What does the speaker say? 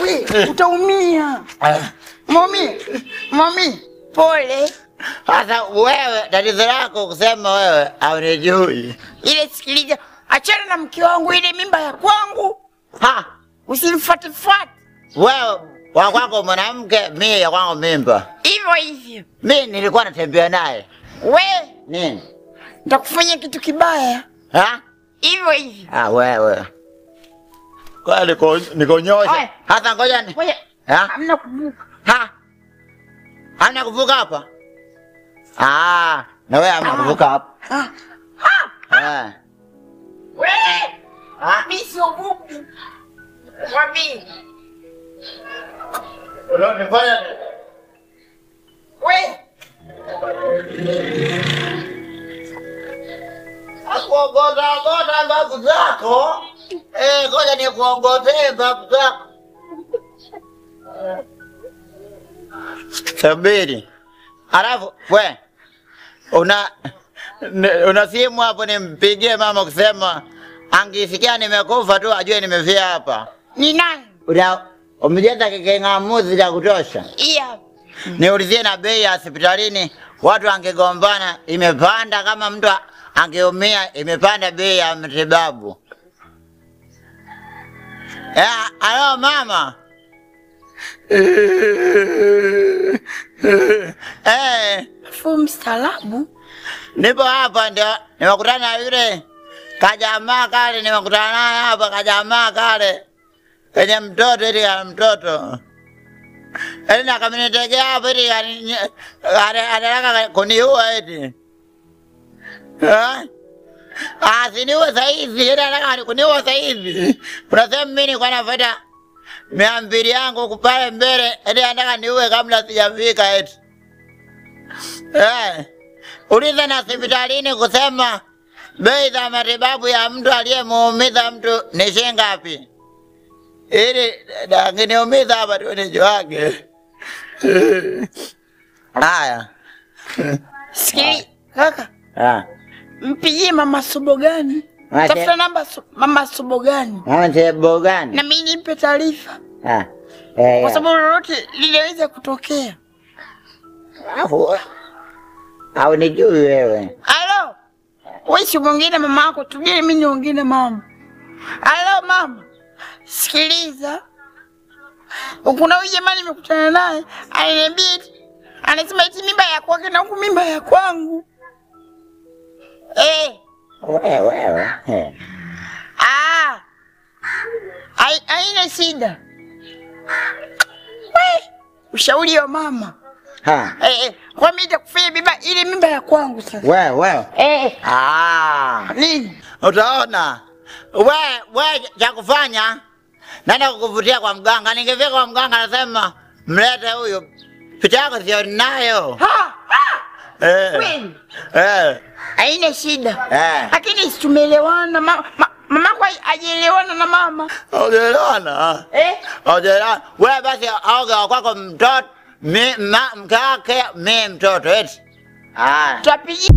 Wewe utaumia. Mami, pole. Sasa wewe tatizo lako kusema wewe haunijui. Ile sikiliza, achana na mke wangu, ile mimba ya kwangu. Usimfuate. Wewe wa kwako mwanamke, mimi ya kwangu mimba. Hivyo. Mimi nilikuwa natembea naye. Wewe nini? Nitakufanyia kitu kibaya. Hivyo. Wewe. Kwa nikonyosha. Hata ngoja ni. Hamna kuvuka. Hamna kuvuka hapa? Na wewe hamna kuvuka hapa. Wewe. Mimi sio bubu. Mami. Unanifanya nini? Wewe. Akuongoza babu zako. Ngoja nikuongozee babu zako. Sabiri. Alafu we una simu hapo, nimpigie mama kusema angisikia nimekufa tu ajue nimefia hapa. Ni nani? Umejaza king'amuzi cha kutosha. Iya. Niulizie na bei ya hospitalini, watu wangegombana imepanda, kama mtu angeumia imepanda bei ya matibabu. Alo mama. Mstaarabu. Nipo hapa ndio nimekutana na yule kajamaa kale, nimekutana naye hapa kajamaa kale. Kwenye mtoto ili ya mtoto. Na akanitegea hapa ili anataka kuniua eti. Siniue saizi, eti anataka kuniua saizi. Unasema mimi nilikuwa nafuata 200 yangu kupale mbele, eti anataka niue kabla sijafika eti. Uliza na hospitalini kusema bei za matibabu ya mtu aliyemuumiza mtu ni shilingi ngapi? Ili angeniumiza hapa tu nijuage. Haya. Sikili, kaka. Mpigie mama Sobogani. Tafuta namba mama Sobogani. Mama Sobogani. Na mimi nipe taarifa. Kwa sababu lolote linaweza kutokea. Au nijui wewe. Alo. Wewe si mwingine mama yako, tujie mimi niongee mama. Alo mama. Sikiliza. Kuna huyu jamaa nimekutana naye, ananiambia anasema eti mimba ya kwake na huku mimba ya kwangu. Wewe. Haina shida. Ushauri wa mama. Kwa mimi nitakufanya mimba ile mimba ya kwangu sasa. Wewe. Nini? Utaona. Wewe cha kufanya nenda kukuvutia kwa mganga. Ningefika kwa mganga nasema mlete huyo. Picha yako sio nayo. Kweli? Haina shida. Lakini tumeelewana mama kwa ajielewana na mama. Hajaelewana? Hajaelewana. Wewe basi aoga kwako mtoto, mke wake, mimi mtoto eti. Tutapigia